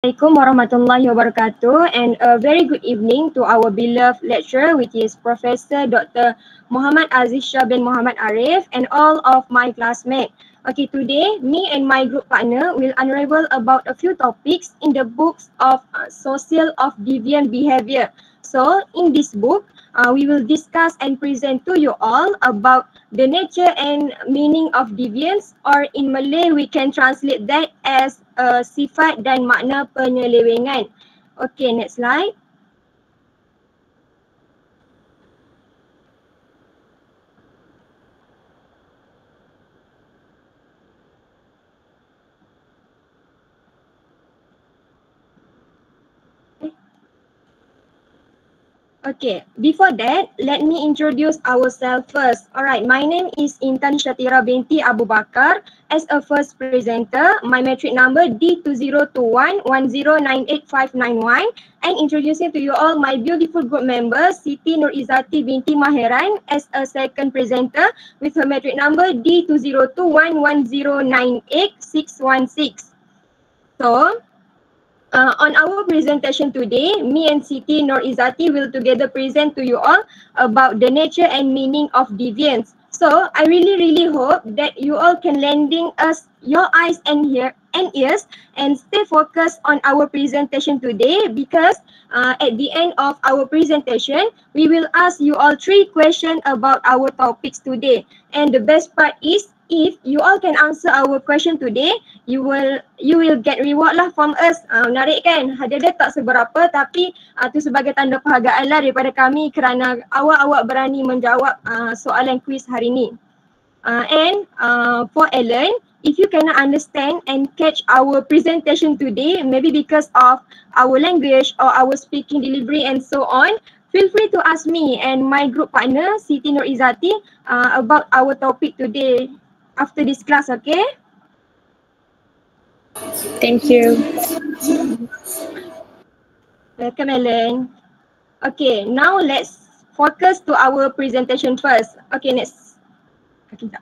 Assalamualaikum warahmatullahi wabarakatuh, and a very good evening to our beloved lecturer, which is Professor Dr. Muhammad Aziz Shah bin Muhammad Arif, and all of my classmates. Okay, today me and my group partner will unravel about a few topics in the books of Social of Deviant Behavior. So in this book, we will discuss and present to you all about the nature and meaning of deviance, or in Malay we can translate that as sifat dan makna penyelewengan. Okay, next slide. Okay, before that, let me introduce ourselves first. Alright, my name is Intan Shatira binti Abu Bakar. As a first presenter, my metric number D2021109851, and introducing to you all my beautiful group members, Siti Nur Izzati binti Maheran, as a second presenter with her metric number D2021109861. So, on our presentation today, me and Siti Nur Izzati will together present to you all about the nature and meaning of deviance. So I really hope that you all can lending us your eyes and ears and stay focused on our presentation today, because at the end of our presentation, we will ask you all 3 questions about our topics today. And the best part is, if you all can answer our question today, you will get reward lah from us. Menarik kan? Hadiah dia tak seberapa, tapi tu sebagai tanda perhargaan lah daripada kami kerana awak berani menjawab soalan kuis hari ni. And for Ellen, if you cannot understand and catch our presentation today, maybe because of our language or our speaking delivery and so on, feel free to ask me and my group partner Siti Nur Izzati about our topic today after this class, okay? Thank you. Welcome, Ellen. Okay, now let's focus to our presentation first. Okay, next. Okay,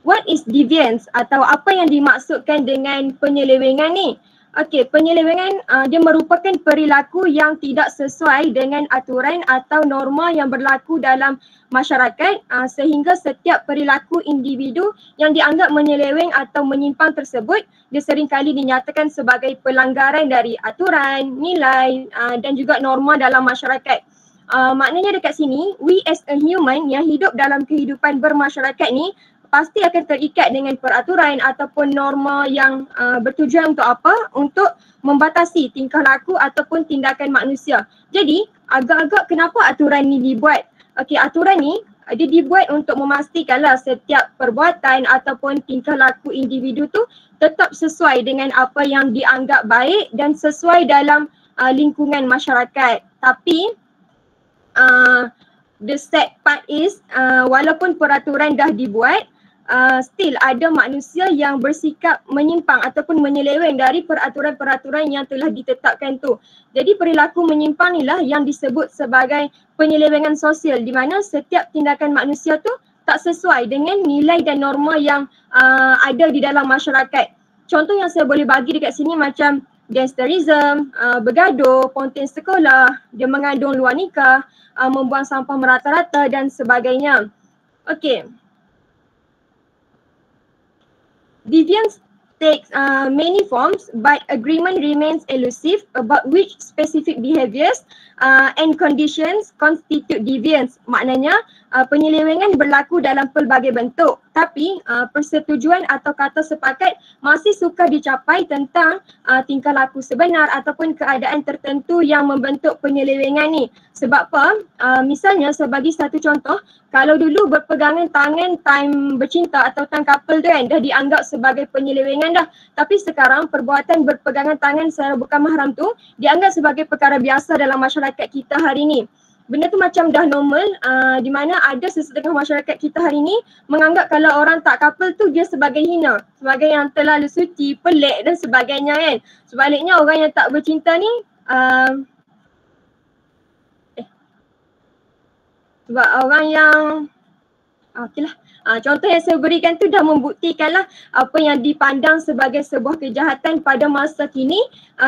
what is deviance, atau apa yang dimaksudkan dengan penyelewengan ni? Okey, penyelewengan dia merupakan perilaku yang tidak sesuai dengan aturan atau norma yang berlaku dalam masyarakat, sehingga setiap perilaku individu yang dianggap menyeleweng atau menyimpang tersebut dia seringkali dinyatakan sebagai pelanggaran dari aturan, nilai dan juga norma dalam masyarakat. Maknanya dekat sini, we as a human yang hidup dalam kehidupan bermasyarakat ni pasti akan terikat dengan peraturan ataupun norma yang bertujuan untuk apa? Untuk membatasi tingkah laku ataupun tindakan manusia. Jadi, agak-agak kenapa aturan ni dibuat? Okey, aturan ni dia dibuat untuk memastikanlah setiap perbuatan ataupun tingkah laku individu tu tetap sesuai dengan apa yang dianggap baik dan sesuai dalam lingkungan masyarakat. Tapi, the sad part is, walaupun peraturan dah dibuat, still ada manusia yang bersikap menyimpang ataupun menyeleweng dari peraturan-peraturan yang telah ditetapkan tu. Jadi perilaku menyimpang inilah yang disebut sebagai penyelewengan sosial, di mana setiap tindakan manusia tu tak sesuai dengan nilai dan norma yang ada di dalam masyarakat. Contoh yang saya boleh bagi dekat sini macam gangsterism, bergaduh, ponten sekolah, dia mengandung luar nikah, membuang sampah merata-rata dan sebagainya. Okey. Deviance takes many forms, but agreement remains elusive about which specific behaviours and conditions constitute deviance. Maknanya penyelewengan berlaku dalam pelbagai bentuk, tapi persetujuan atau kata sepakat masih sukar dicapai tentang tingkah laku sebenar ataupun keadaan tertentu yang membentuk penyelewengan ni. Sebab apa? Misalnya sebagai satu contoh, kalau dulu berpegangan tangan time bercinta atau time couple tu kan dah dianggap sebagai penyelewengan dah. Tapi sekarang perbuatan berpegangan tangan secara bukan mahram tu dianggap sebagai perkara biasa dalam masyarakat kita hari ni. Benda tu macam dah normal, di mana ada sesetengah masyarakat kita hari ni menganggap kalau orang tak couple tu dia sebagai hina, sebagai yang terlalu suci, pelik dan sebagainya kan. Sebaliknya orang yang tak bercinta ni sebab orang yang Okeylah. Contoh yang saya berikan tu dah membuktikanlah apa yang dipandang sebagai sebuah kejahatan pada masa kini,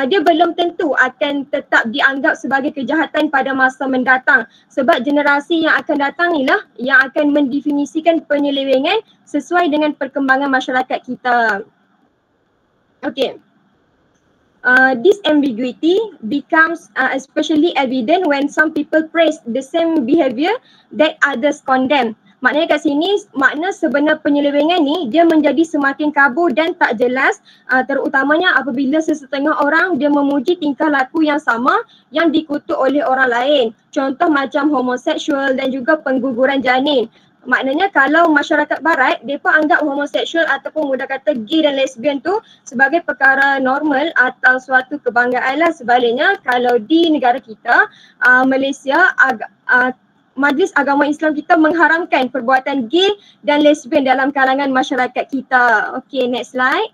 dia belum tentu akan tetap dianggap sebagai kejahatan pada masa mendatang. Sebab generasi yang akan datang inilah yang akan mendefinisikan penyelewengan sesuai dengan perkembangan masyarakat kita. Okay. This ambiguity becomes especially evident when some people praise the same behavior that others condemn. Maknanya kat sini makna sebenar penyelewengan ni dia menjadi semakin kabur dan tak jelas, terutamanya apabila sesetengah orang dia memuji tingkah laku yang sama yang dikutuk oleh orang lain. Contoh macam homoseksual dan juga pengguguran janin. Maknanya kalau masyarakat barat, mereka anggap homoseksual ataupun mudah kata gay dan lesbian tu sebagai perkara normal atau suatu kebanggaan lah. Sebaliknya kalau di negara kita, Malaysia, Majlis Agama Islam kita mengharamkan perbuatan gay dan lesbian dalam kalangan masyarakat kita. Okay, next slide.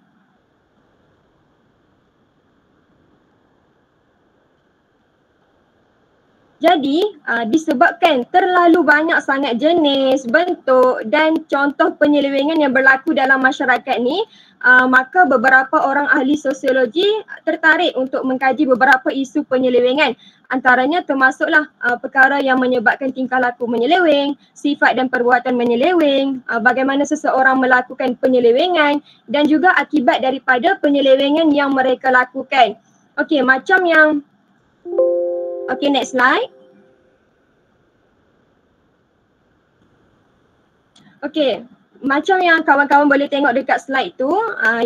Jadi disebabkan terlalu banyak sangat jenis, bentuk dan contoh penyelewengan yang berlaku dalam masyarakat ni, maka beberapa orang ahli sosiologi tertarik untuk mengkaji beberapa isu penyelewengan. Antaranya termasuklah perkara yang menyebabkan tingkah laku menyeleweng, sifat dan perbuatan menyeleweng, bagaimana seseorang melakukan penyelewengan dan juga akibat daripada penyelewengan yang mereka lakukan. Okey, macam yang okay, next slide. Okay, macam yang kawan-kawan boleh tengok dekat slide tu,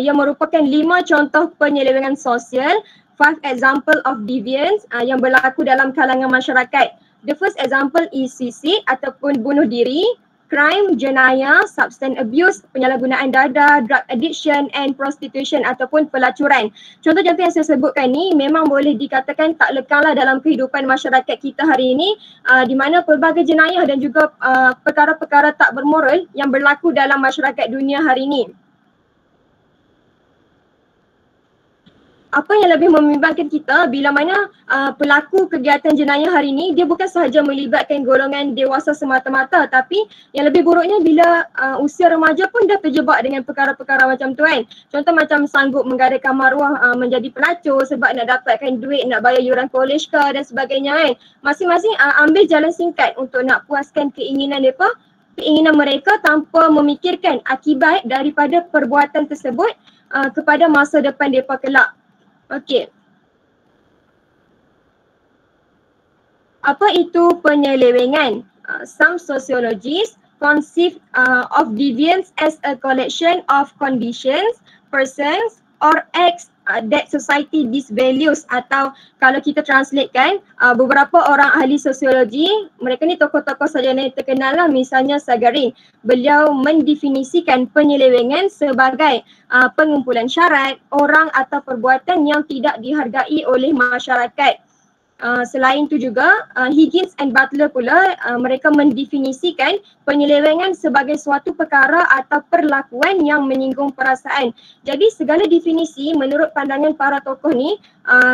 yang merupakan 5 contoh penyelewengan sosial, 5 example of deviance yang berlaku dalam kalangan masyarakat. The first example is suicide ataupun bunuh diri, crime, jenayah, substance abuse, penyalahgunaan dadah, drug addiction and prostitution ataupun pelacuran. Contoh-contoh yang saya sebutkan ni memang boleh dikatakan tak lekallah dalam kehidupan masyarakat kita hari ini, di mana pelbagai jenayah dan juga perkara-perkara tak bermoral yang berlaku dalam masyarakat dunia hari ini. Apa yang lebih membimbangkan kita bila mana pelaku kegiatan jenayah hari ini dia bukan sahaja melibatkan golongan dewasa semata-mata, tapi yang lebih buruknya bila usia remaja pun dah terjebak dengan perkara-perkara macam tu kan. Contoh macam sanggup menggadaikan maruah menjadi pelacur sebab nak dapatkan duit, nak bayar yuran college ke dan sebagainya kan. Masing-masing ambil jalan singkat untuk nak puaskan keinginan mereka tanpa memikirkan akibat daripada perbuatan tersebut kepada masa depan mereka kelak. Okey. Apa itu penyelewengan? Some sociologists conceive of deviance as a collection of conditions, persons or acts that society disvalues, atau kalau kita translatekan, beberapa orang ahli sosiologi, mereka ni tokoh-tokoh sarjana yang terkenal lah, misalnya Sagarin. Beliau mendefinisikan penyelewengan sebagai pengumpulan syarat, orang atau perbuatan yang tidak dihargai oleh masyarakat. Selain itu juga Higgins and Butler pula mereka mendefinisikan penyelewengan sebagai suatu perkara atau perlakuan yang menyinggung perasaan. Jadi segala definisi menurut pandangan para tokoh ni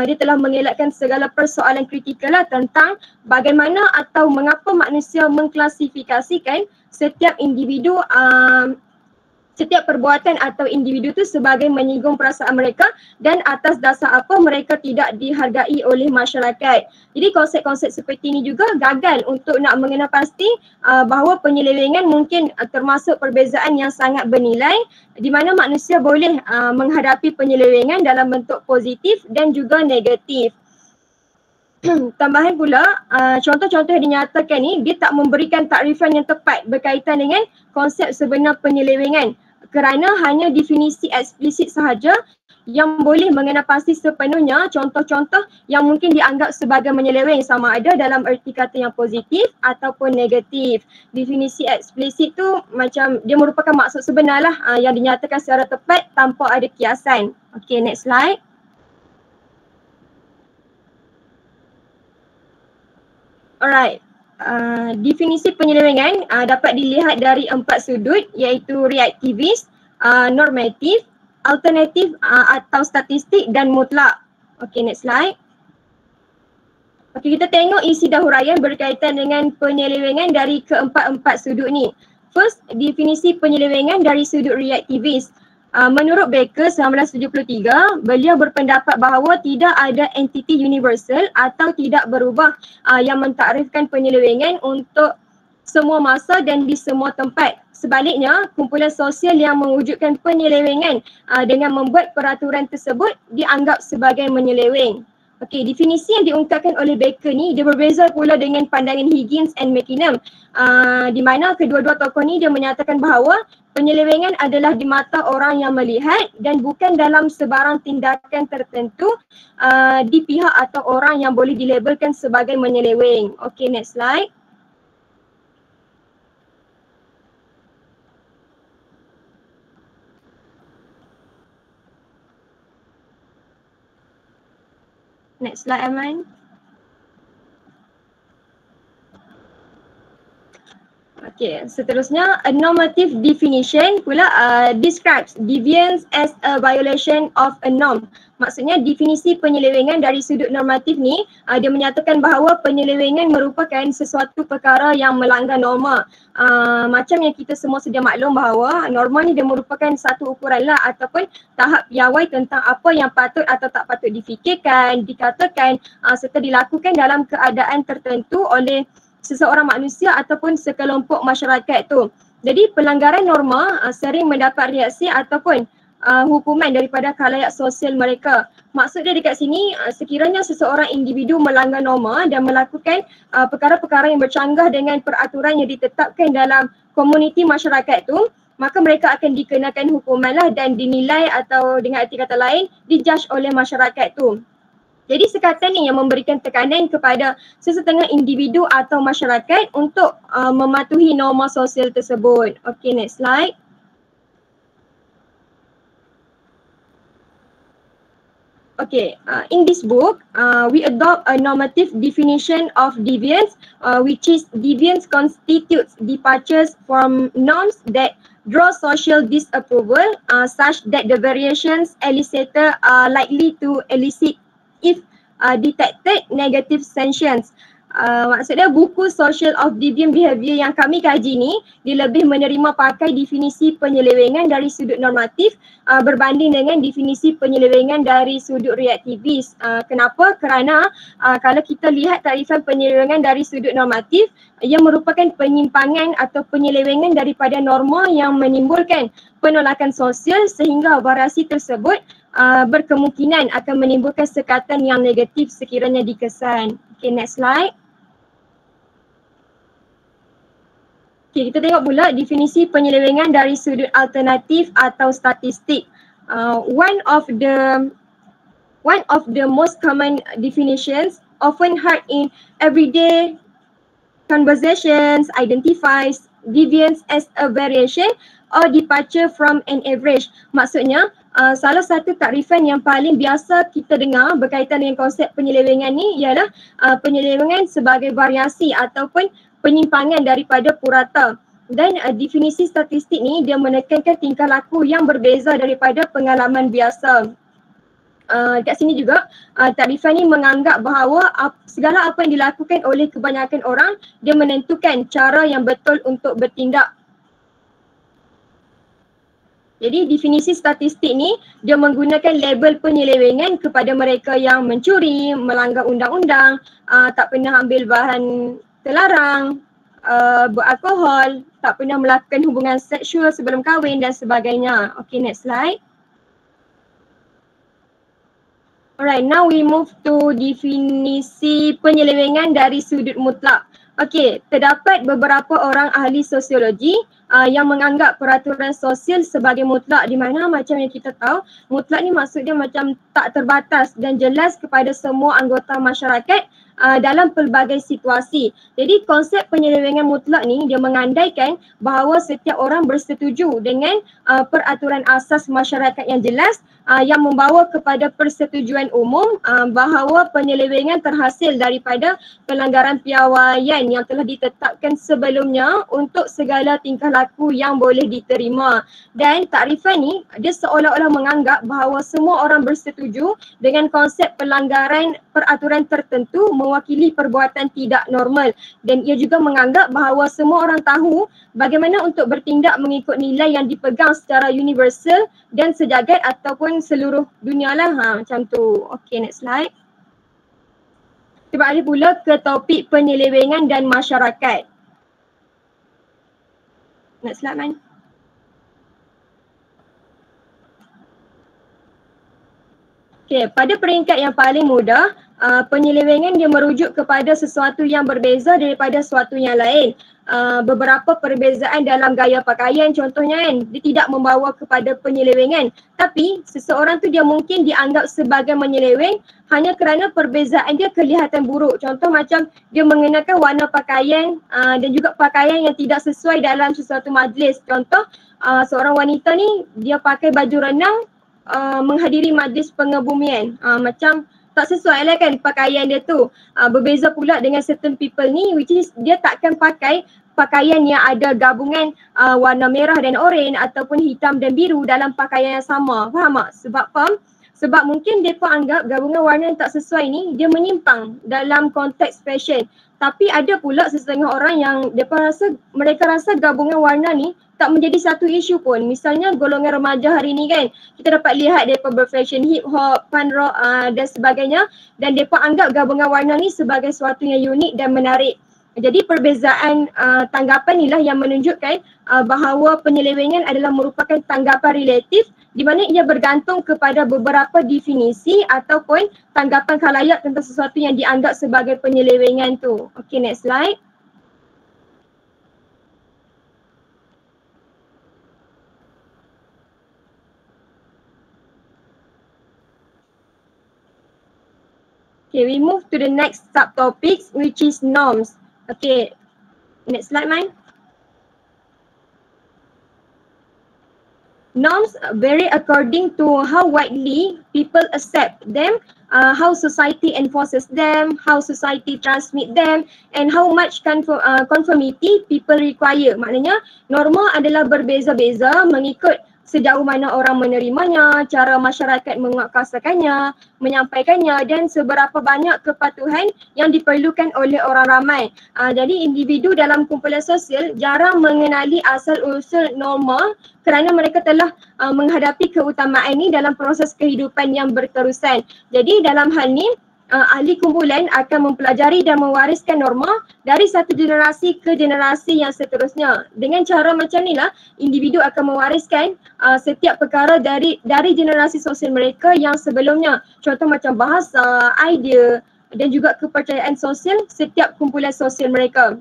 dia telah mengelakkan segala persoalan kritikal lah tentang bagaimana atau mengapa manusia mengklasifikasikan setiap individu setiap perbuatan atau individu tu sebagai menyinggung perasaan mereka dan atas dasar apa mereka tidak dihargai oleh masyarakat. Jadi konsep-konsep seperti ini juga gagal untuk nak mengenal pasti bahawa penyelewengan mungkin termasuk perbezaan yang sangat bernilai di mana manusia boleh menghadapi penyelewengan dalam bentuk positif dan juga negatif. Tambahan pula, contoh-contoh yang dinyatakan ni dia tak memberikan takrifan yang tepat berkaitan dengan konsep sebenar penyelewengan kerana hanya definisi eksplisit sahaja yang boleh mengenal pasti sepenuhnya contoh-contoh yang mungkin dianggap sebagai menyeleweng sama ada dalam erti kata yang positif ataupun negatif. Definisi eksplisit tu macam dia merupakan maksud sebenar lah yang dinyatakan secara tepat tanpa ada kiasan. Okay, next slide. Alright, definisi penyelewengan dapat dilihat dari 4 sudut iaitu reaktivis, normatif, alternatif atau statistik dan mutlak. Okay, next slide. Okay, kita tengok isi dahuraian berkaitan dengan penyelewengan dari keempat-empat sudut ni. first, definisi penyelewengan dari sudut reaktivis. Menurut Baker 1973, beliau berpendapat bahawa tidak ada entiti universal atau tidak berubah yang mentakrifkan penyelewengan untuk semua masa dan di semua tempat. Sebaliknya, kumpulan sosial yang mewujudkan penyelewengan dengan membuat peraturan tersebut dianggap sebagai menyeleweng. Okey, definisi yang diungkapkan oleh Baker ni dia berbeza pula dengan pandangan Higgins and McKinnon, di mana kedua-dua tokoh ni dia menyatakan bahawa penyelewengan adalah di mata orang yang melihat dan bukan dalam sebarang tindakan tertentu di pihak atau orang yang boleh dilabelkan sebagai menyeleweng. Okey, next slide. Next slide, Aman. Okay, seterusnya, a normative definition pula describes deviance as a violation of a norm. Maksudnya definisi penyelewengan dari sudut normatif ni dia menyatakan bahawa penyelewengan merupakan sesuatu perkara yang melanggar norma. Macam yang kita semua sedia maklum bahawa norma ni dia merupakan satu ukuran lah ataupun tahap piawai tentang apa yang patut atau tak patut difikirkan, dikatakan serta dilakukan dalam keadaan tertentu oleh seseorang manusia ataupun sekelompok masyarakat tu. Jadi pelanggaran norma sering mendapat reaksi ataupun hukuman daripada khalayak sosial mereka. Maksud dia dekat sini, sekiranya seseorang individu melanggar norma dan melakukan perkara-perkara yang bercanggah dengan peraturan yang ditetapkan dalam komuniti masyarakat tu, maka mereka akan dikenakan hukuman lah dan dinilai atau dengan arti kata lain dijudge oleh masyarakat tu. Jadi sekatan ni yang memberikan tekanan kepada sesetengah individu atau masyarakat untuk mematuhi norma sosial tersebut. Okay, next slide. Okay, in this book, we adopt a normative definition of deviance, which is deviance constitutes departures from norms that draw social disapproval, such that the variations elicited are likely to elicit if detected negative sanctions. Maksudnya buku Social of Deviant Behaviour yang kami kaji ni dia lebih menerima pakai definisi penyelewengan dari sudut normatif berbanding dengan definisi penyelewengan dari sudut reaktivis. Kenapa? Kerana kalau kita lihat tarifan penyelewengan dari sudut normatif, ia merupakan penyimpangan atau penyelewengan daripada norma yang menimbulkan penolakan sosial sehingga variasi tersebut berkemungkinan akan menimbulkan sekatan yang negatif sekiranya dikesan. Okay, next slide. Okay, kita tengok pula definisi penyelewengan dari sudut alternatif atau statistik. One of the most common definitions often heard in everyday conversations identifies deviance as a variation or departure from an average. Maksudnya, salah satu takrifan yang paling biasa kita dengar berkaitan dengan konsep penyelewengan ni ialah penyelewengan sebagai variasi ataupun penyimpangan daripada purata. Dan definisi statistik ni dia menekankan tingkah laku yang berbeza daripada pengalaman biasa. Kat sini juga takrifan ni menganggap bahawa segala apa yang dilakukan oleh kebanyakan orang dia menentukan cara yang betul untuk bertindak. Jadi definisi statistik ni dia menggunakan label penyelewengan kepada mereka yang mencuri, melanggar undang-undang, tak pernah ambil bahan terlarang, beralkohol, tak pernah melakukan hubungan seksual sebelum kahwin dan sebagainya. Okay, next slide. Alright, now we move to definisi penyelewengan dari sudut mutlak. Okey, terdapat beberapa orang ahli sosiologi yang menganggap peraturan sosial sebagai mutlak, di mana macam yang kita tahu, mutlak ni maksudnya macam tak terbatas dan jelas kepada semua anggota masyarakat dalam pelbagai situasi. Jadi konsep penyelewengan mutlak ni dia mengandaikan bahawa setiap orang bersetuju dengan peraturan asas masyarakat yang jelas yang membawa kepada persetujuan umum bahawa penyelewengan terhasil daripada pelanggaran piawaian yang telah ditetapkan sebelumnya untuk segala tingkah laku yang boleh diterima. Dan takrifan ni dia seolah-olah menganggap bahawa semua orang bersetuju dengan konsep pelanggaran peraturan tertentu mewakili perbuatan tidak normal, dan ia juga menganggap bahawa semua orang tahu bagaimana untuk bertindak mengikut nilai yang dipegang secara universal dan sejagat ataupun seluruh dunia lah. Macam tu. Okay, next slide. Kita balik pula ke topik penyelewengan dan masyarakat. Next slide, Man. Okay, pada peringkat yang paling mudah, penyelewengan dia merujuk kepada sesuatu yang berbeza daripada sesuatu yang lain. Beberapa perbezaan dalam gaya pakaian contohnya kan, dia tidak membawa kepada penyelewengan. Tapi seseorang tu dia mungkin dianggap sebagai menyeleweng hanya kerana perbezaan dia kelihatan buruk. Contoh macam dia mengenakan warna pakaian dan juga pakaian yang tidak sesuai dalam sesuatu majlis. Contoh seorang wanita ni dia pakai baju renang menghadiri majlis pengebumian, macam tak sesuai lah kan pakaian dia tu. Berbeza pula dengan certain people ni, which is dia takkan pakai pakaian yang ada gabungan warna merah dan oranye ataupun hitam dan biru dalam pakaian yang sama. Faham tak? Sebab mungkin mereka anggap gabungan warna yang tak sesuai ni dia menyimpang dalam konteks fashion. Tapi ada pula sesetengah orang yang mereka rasa gabungan warna ni tak menjadi satu isu pun. Misalnya golongan remaja hari ni kan, kita dapat lihat mereka berfashion hip hop, punk rock dan sebagainya, dan mereka anggap gabungan warna ni sebagai sesuatu yang unik dan menarik. Jadi perbezaan tanggapan inilah yang menunjukkan bahawa penyelewengan adalah merupakan tanggapan relatif di mana ia bergantung kepada beberapa definisi ataupun tanggapan khalayak tentang sesuatu yang dianggap sebagai penyelewengan tu. Okay, next slide. Okay, we move to the next subtopics, which is norms. Okay, next slide, Man. Norms vary according to how widely people accept them, how society enforces them, how society transmit them, and how much conformity people require. Maknanya norma adalah berbeza-beza mengikut sejauh mana orang menerimanya, cara masyarakat menguatkuasakannya, menyampaikannya, dan seberapa banyak kepatuhan yang diperlukan oleh orang ramai. Jadi individu dalam kumpulan sosial jarang mengenali asal-usul norma kerana mereka telah menghadapi keutamaan ini dalam proses kehidupan yang berterusan. Jadi dalam hal ni, ahli kumpulan akan mempelajari dan mewariskan norma dari satu generasi ke generasi yang seterusnya. Dengan cara macam inilah, individu akan mewariskan setiap perkara dari generasi sosial mereka yang sebelumnya. Contoh macam bahasa, idea dan juga kepercayaan sosial setiap kumpulan sosial mereka.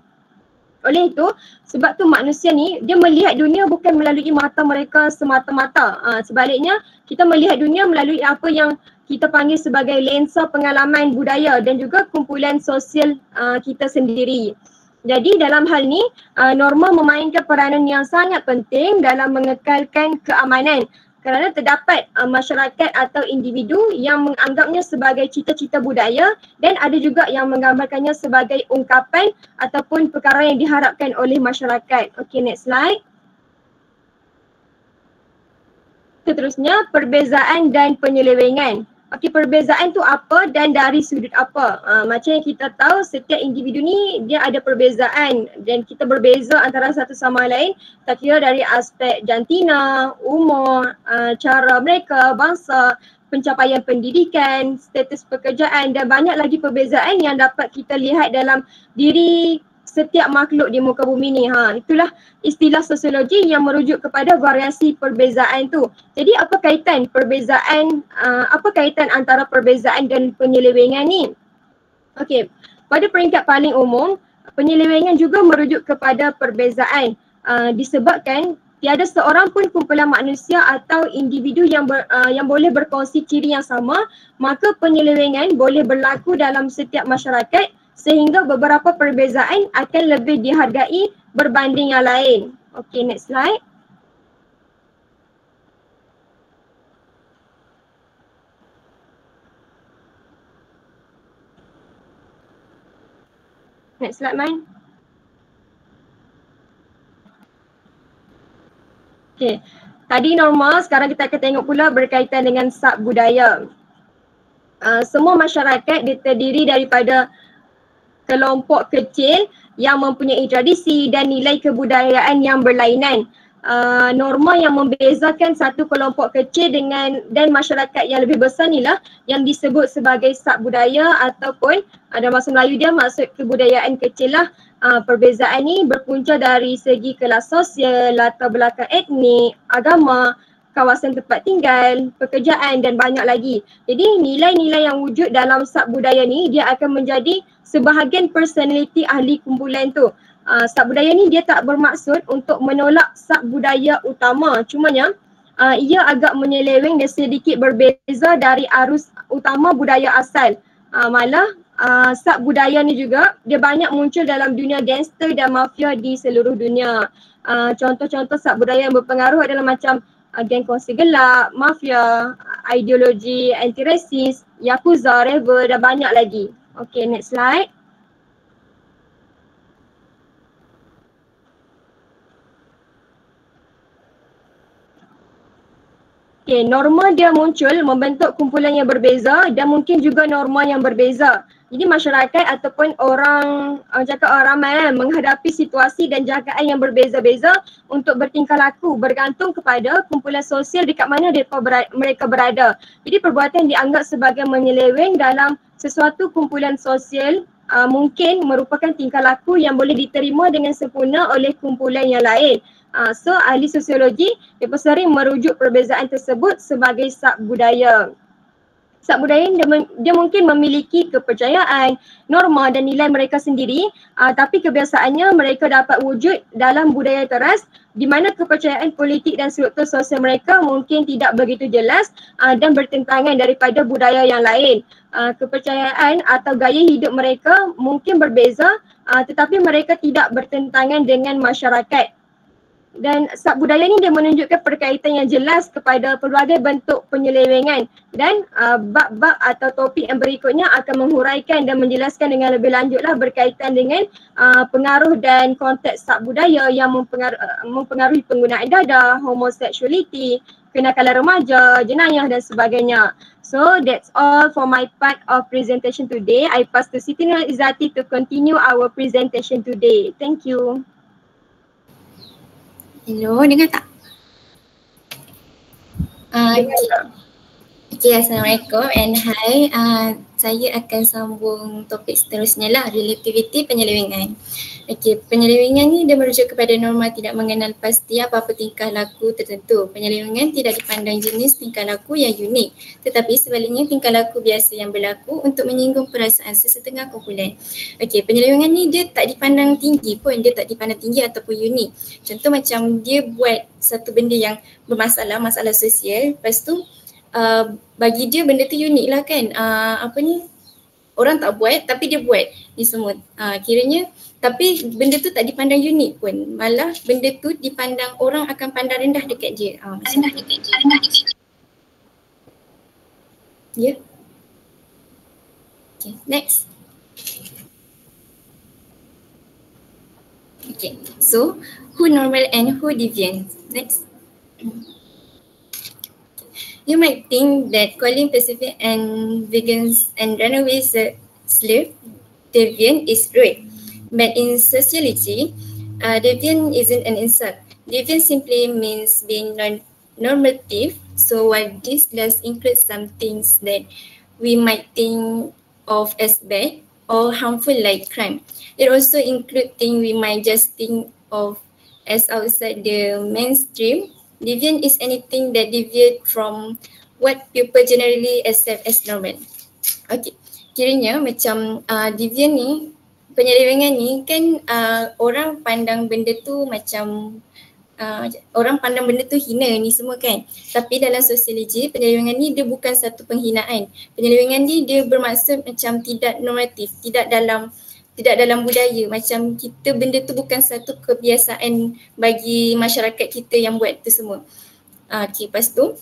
Oleh itu, sebab tu manusia ni dia melihat dunia bukan melalui mata mereka semata-mata. Sebaliknya, kita melihat dunia melalui apa yang kita panggil sebagai lensa pengalaman budaya dan juga kumpulan sosial kita sendiri. Jadi dalam hal ni, norma memainkan peranan yang sangat penting dalam mengekalkan keamanan kerana terdapat masyarakat atau individu yang menganggapnya sebagai cita-cita budaya dan ada juga yang menggambarkannya sebagai ungkapan ataupun perkara yang diharapkan oleh masyarakat. Okay, next slide. Seterusnya, perbezaan dan penyelewengan. Okey, perbezaan tu apa dan dari sudut apa? Macam yang kita tahu, setiap individu ni dia ada perbezaan dan kita berbeza antara satu sama lain, tak kira dari aspek jantina, umur, cara mereka, bangsa, pencapaian pendidikan, status pekerjaan dan banyak lagi perbezaan yang dapat kita lihat dalam diri setiap makhluk di muka bumi ni. Itulah istilah sosiologi yang merujuk kepada variasi perbezaan tu. Jadi apa kaitan antara perbezaan dan penyelewengan ni? Okey, pada peringkat paling umum, penyelewengan juga merujuk kepada perbezaan disebabkan tiada seorang pun kumpulan manusia atau individu yang boleh berkongsi ciri yang sama, maka penyelewengan boleh berlaku dalam setiap masyarakat sehingga beberapa perbezaan akan lebih dihargai berbanding yang lain. Okay, next slide. Next slide, Man. Okay, tadi norma, sekarang kita akan tengok pula berkaitan dengan sub budaya. Semua masyarakat dia terdiri daripada kelompok kecil yang mempunyai tradisi dan nilai kebudayaan yang berlainan. Norma yang membezakan satu kelompok kecil dan masyarakat yang lebih besar ni lah yang disebut sebagai sub budaya ataupun dalam bahasa Melayu dia maksud kebudayaan kecil lah. Perbezaan ni berpunca dari segi kelas sosial, latar belakang etnik, agama, kawasan tempat tinggal, pekerjaan dan banyak lagi. Jadi nilai-nilai yang wujud dalam sub budaya ni dia akan menjadi sebahagian personaliti ahli kumpulan tu. Sub budaya ni dia tak bermaksud untuk menolak sub budaya utama. Cumanya ia agak menyeleweng dan sedikit berbeza dari arus utama budaya asal. Malah sub budaya ni juga dia banyak muncul dalam dunia gangster dan mafia di seluruh dunia. Contoh-contoh sub budaya yang berpengaruh adalah macam geng kongsi gelap, mafia, ideologi anti-rasis, yakuza, rebel dan banyak lagi. Okay, next slide. Okay, norma dia muncul membentuk kumpulan yang berbeza dan mungkin juga norma yang berbeza. Jadi masyarakat ataupun orang ramai menghadapi situasi dan jagaan yang berbeza-beza untuk bertingkah laku bergantung kepada kumpulan sosial dekat mana mereka berada. Jadi perbuatan dianggap sebagai menyeleweng dalam sesuatu kumpulan sosial mungkin merupakan tingkah laku yang boleh diterima dengan sempurna oleh kumpulan yang lain. So ahli sosiologi dia sering merujuk perbezaan tersebut sebagai sub budaya. Sub budaya dia mungkin memiliki kepercayaan, norma dan nilai mereka sendiri, tapi kebiasaannya mereka dapat wujud dalam budaya teras di mana kepercayaan politik dan struktur sosial mereka mungkin tidak begitu jelas dan bertentangan daripada budaya yang lain. Kepercayaan atau gaya hidup mereka mungkin berbeza tetapi mereka tidak bertentangan dengan masyarakat. Dan sub budaya ni dia menunjukkan perkaitan yang jelas kepada pelbagai bentuk penyelewengan dan bab-bab atau topik yang berikutnya akan menghuraikan dan menjelaskan dengan lebih lanjutlah berkaitan dengan pengaruh dan konteks sub budaya yang mempengaruhi penggunaan dadah, homoseksualiti, kenakalan remaja, jenayah dan sebagainya. So that's all for my part of presentation today. I pass to Siti Nurhalizati to continue our presentation today. Thank you. Hello, dengar tak? Okay, Assalamualaikum and hi. Saya akan sambung topik seterusnya lah, relativity penyelewengan. Okay, penyelewengan ni dia merujuk kepada norma tidak mengenal pasti apa-apa tingkah laku tertentu. Penyelewengan tidak dipandang jenis tingkah laku yang unik, tetapi sebaliknya tingkah laku biasa yang berlaku untuk menyinggung perasaan sesetengah kumpulan. Okay, penyelewengan ni dia tak dipandang tinggi pun, dia tak dipandang tinggi ataupun unik. Contoh macam dia buat satu benda yang bermasalah, masalah sosial, lepas tu bagi dia benda tu unik lah kan, orang tak buat tapi dia buat ni semua, kiranya tapi benda tu tak dipandang unik pun, malah benda tu dipandang orang akan pandang rendah dekat dia. Ya. Okay, next. Okay, so who normal and who deviant? Next. You might think that calling Pacific and vegans and runaway slave deviant is rude, but in sociology, deviant isn't an insult. Deviant simply means being non-normative. So while this does include some things that we might think of as bad or harmful like crime, it also includes things we might just think of as outside the mainstream. Deviant is anything that deviates from what people generally accept as normal. Okay, kiranya macam deviant ni, penyelewengan ni kan orang pandang benda tu macam orang pandang benda tu hina ni semua kan. Tapi dalam sosiologi, penyelewengan ni dia bukan satu penghinaan. Penyelewengan ni dia bermaksud macam tidak normatif, tidak dalam budaya, macam kita benda tu bukan satu kebiasaan bagi masyarakat kita yang buat tu semua. Okay, lepas tu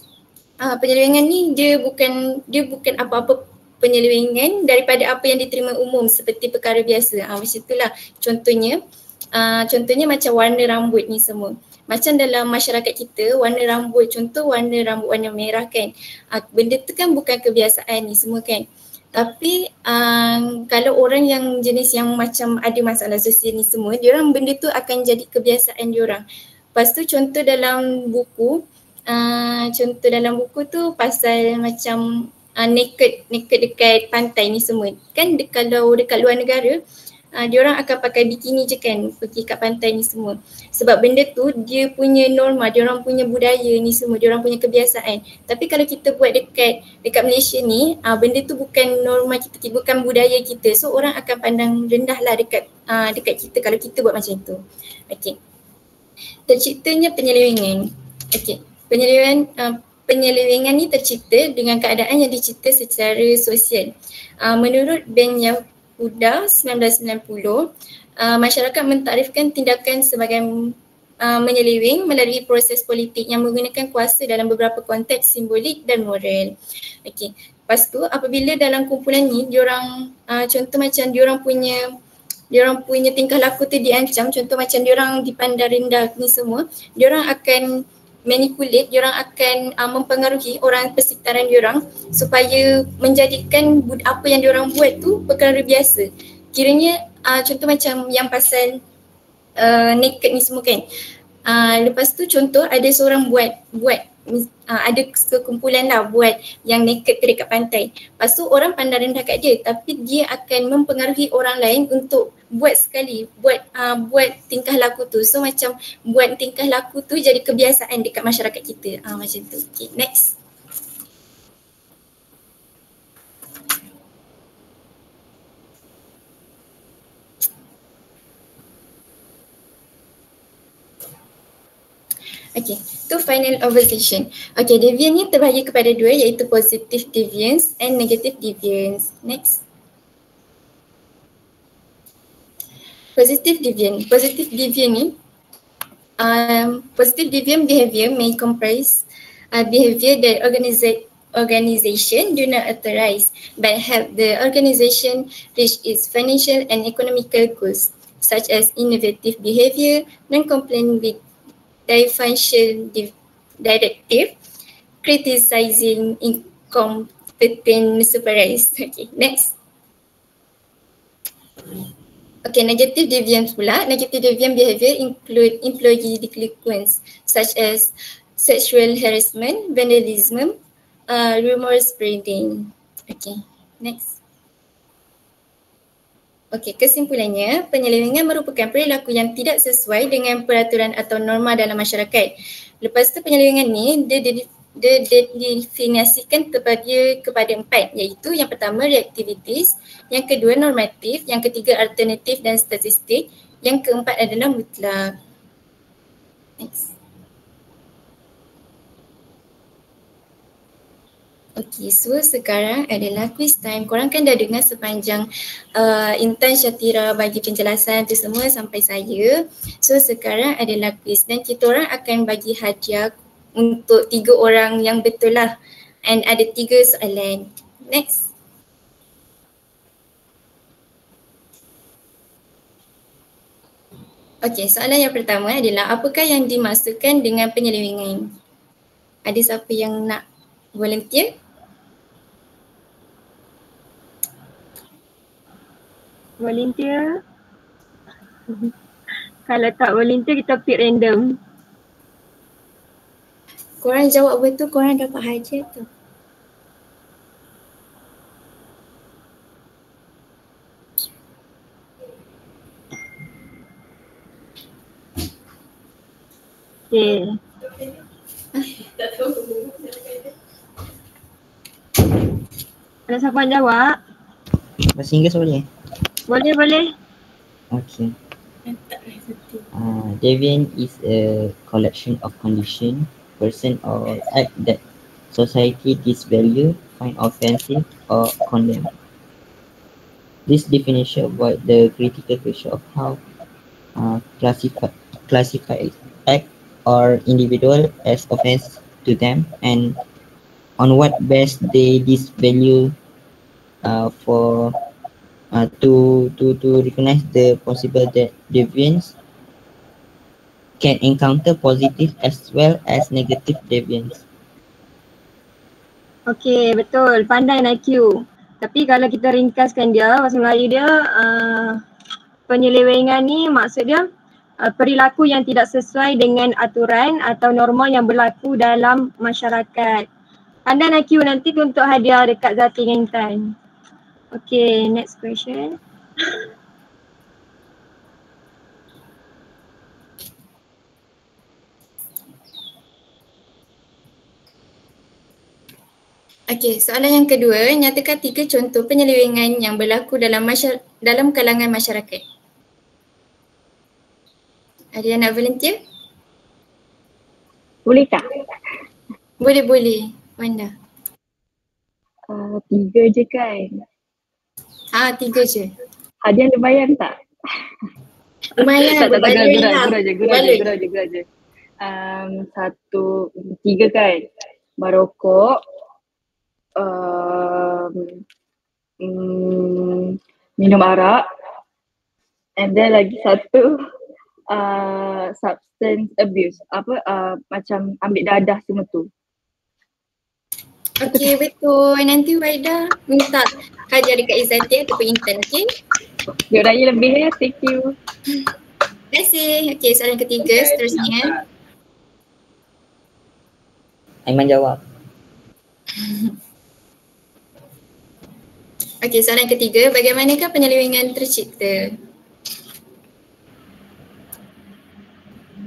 penyelewengan ni dia bukan apa-apa penyelewengan daripada apa yang diterima umum seperti perkara biasa. Macam itulah. Contohnya macam warna rambut ni semua. Macam dalam masyarakat kita, warna rambut, contoh warna rambut warna merah kan. Benda tu kan bukan kebiasaan ni semua kan. Tapi kalau orang yang jenis yang macam ada masalah sosial ni semua, diorang benda tu akan jadi kebiasaan diorang. Lepas tu contoh dalam buku tu pasal macam naked dekat pantai ni semua. Kan kalau dekat luar negara, diorang akan pakai bikini je kan pergi kat pantai ni semua. Sebab benda tu dia punya norma, diorang punya budaya ni semua, diorang punya kebiasaan. Tapi kalau kita buat dekat Malaysia ni, benda tu bukan norma kita, bukan budaya kita. So orang akan pandang rendah lah dekat kita kalau kita buat macam tu. Okey. Terciptanya penyelewengan. Okey. Penyelewengan ni tercipta dengan keadaan yang dicipta secara sosial. Menurut Ben Yahuda 1990, masyarakat mentarifkan tindakan sebagai menyeleweng melalui proses politik yang menggunakan kuasa dalam beberapa konteks simbolik dan moral. Okey. Lepas tu apabila dalam kumpulan ni diorang contoh macam diorang punya tingkah laku tu diancam, contoh macam diorang dipandang rendah ni semua, diorang akan manipulate, diorang akan mempengaruhi orang persekitaran diorang supaya menjadikan apa yang diorang buat tu perkara biasa. Kiranya contoh macam yang pasal naked ni semua kan. Lepas tu contoh ada seorang buat ada sekumpulan lah buat yang naked dekat pantai. Lepas tu orang pandang rendah kat dia, tapi dia akan mempengaruhi orang lain untuk buat tingkah laku tu. So macam buat tingkah laku tu jadi kebiasaan dekat masyarakat kita. Macam tu. Okay, next. Okay, to final observation. Okay, deviance ni terbahagi kepada dua, iaitu positive deviance and negative deviance. Next. Positive deviance ni, positive deviant behavior may comprise behavior that organization do not authorize but help the organization reach its financial and economical goals, such as innovative behavior, non-compliant with defiance directive, criticizing incompetent supervisors. Okay, next. Okay, negative deviance pula. Negative deviant behavior include employee delinquents such as sexual harassment, vandalism, rumor spreading. Okay, next. Okey, kesimpulannya, penyelewengan merupakan perilaku yang tidak sesuai dengan peraturan atau norma dalam masyarakat. Lepas tu penyelewengan ni dia didefinisikan kepada empat, iaitu yang pertama reactivities, yang kedua normatif, yang ketiga alternatif dan statistik, yang keempat adalah mutlak. Next. Okay, so sekarang adalah quiz time. Korang kan dah dengar sepanjang Intan Syatira bagi penjelasan tu semua sampai saya. So sekarang adalah quiz dan kita orang akan bagi hadiah untuk 3 orang yang betul lah. And ada 3 soalan. Next. Okay, soalan yang pertama adalah apakah yang dimaksudkan dengan penyelewengan? Ada siapa yang nak volunteer? Volunteer. Kalau tak volunteer kita pick random. Korang jawab betul, korang dapat hadiah tu. Okay. Ada siapa yang jawab? Bahasa Inggeris boleh? Boleh. Okay. Deviant is a collection of condition, person or act that society disvalue, find offensive or condemn. This definition avoid the critical question of how classify act or individual as offense to them and on what base they disvalue for to recognize the possible that deviance can encounter positive as well as negative deviance. Okey, betul. Pandai IQ. Tapi kalau kita ringkaskan dia, bahasa Melayu dia, penyelewengan ni maksud dia perilaku yang tidak sesuai dengan aturan atau norma yang berlaku dalam masyarakat. Pandai IQ nanti untuk hadiah dekat Zati dengan Intan. Okay, next question. Okey, soalan yang kedua, nyatakan 3 contoh penyelewengan yang berlaku dalam kalangan masyarakat. Ada yang nak volunteer? Boleh tak? Boleh. Wanda. 3 je kan? 3 je. Hadiah lumayan tak? Lumayan, Gurau je. 3 kan? Merokok, minum arak, and then lagi satu substance abuse, macam ambil dadah semua tu. Okey, betul. Nanti Waida minta hadiah dekat Izzati ataupun Intan, okey? Dia raya lebih ya, thank you. Terima kasih. Okey, soalan ketiga seterusnya. Aiman jawab. Okey, soalan ketiga, bagaimanakah penyelewengan tercipta?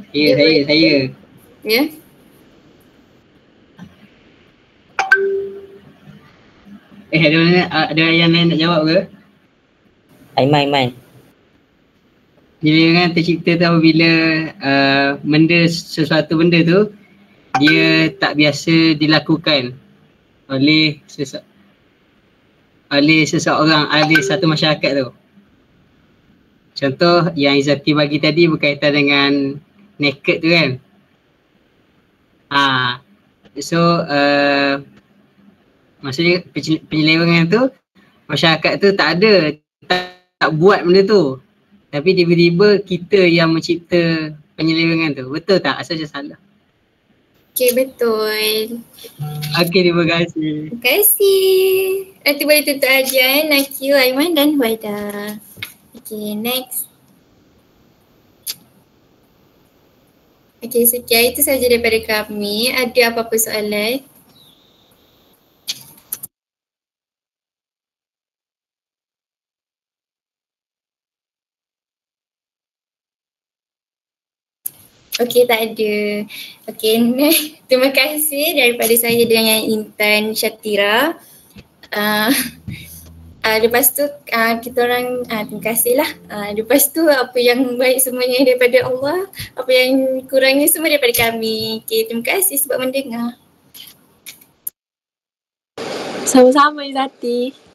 Saya. Ya? Ada yang lain nak jawab ke? Aiman. Penyelewengan tercipta tu apabila sesuatu benda tu dia tak biasa dilakukan oleh seseorang, oleh satu masyarakat tu. Contoh yang Izzati bagi tadi berkaitan dengan naked tu kan. Maksudnya penyelewengan tu masyarakat tu tak buat benda tu. Tapi tiba-tiba kita yang mencipta penyelewengan tu. Betul tak? Asal je salah. Okey, betul. Okey, terima kasih. Terima kasih. Nanti boleh tutup hadiah Nakil, Aiman dan Waida. Okey, next. Okey, sekian itu sahaja daripada kami. Ada apa-apa soalan? Okey, tak ada. Okey, terima kasih daripada saya dengan Intan Syatira. Lepas tu kita orang terima kasih lah. Lepas tu apa yang baik semuanya daripada Allah, apa yang kurangnya semua daripada kami. Okey, terima kasih sebab mendengar. Sama-sama Izzati.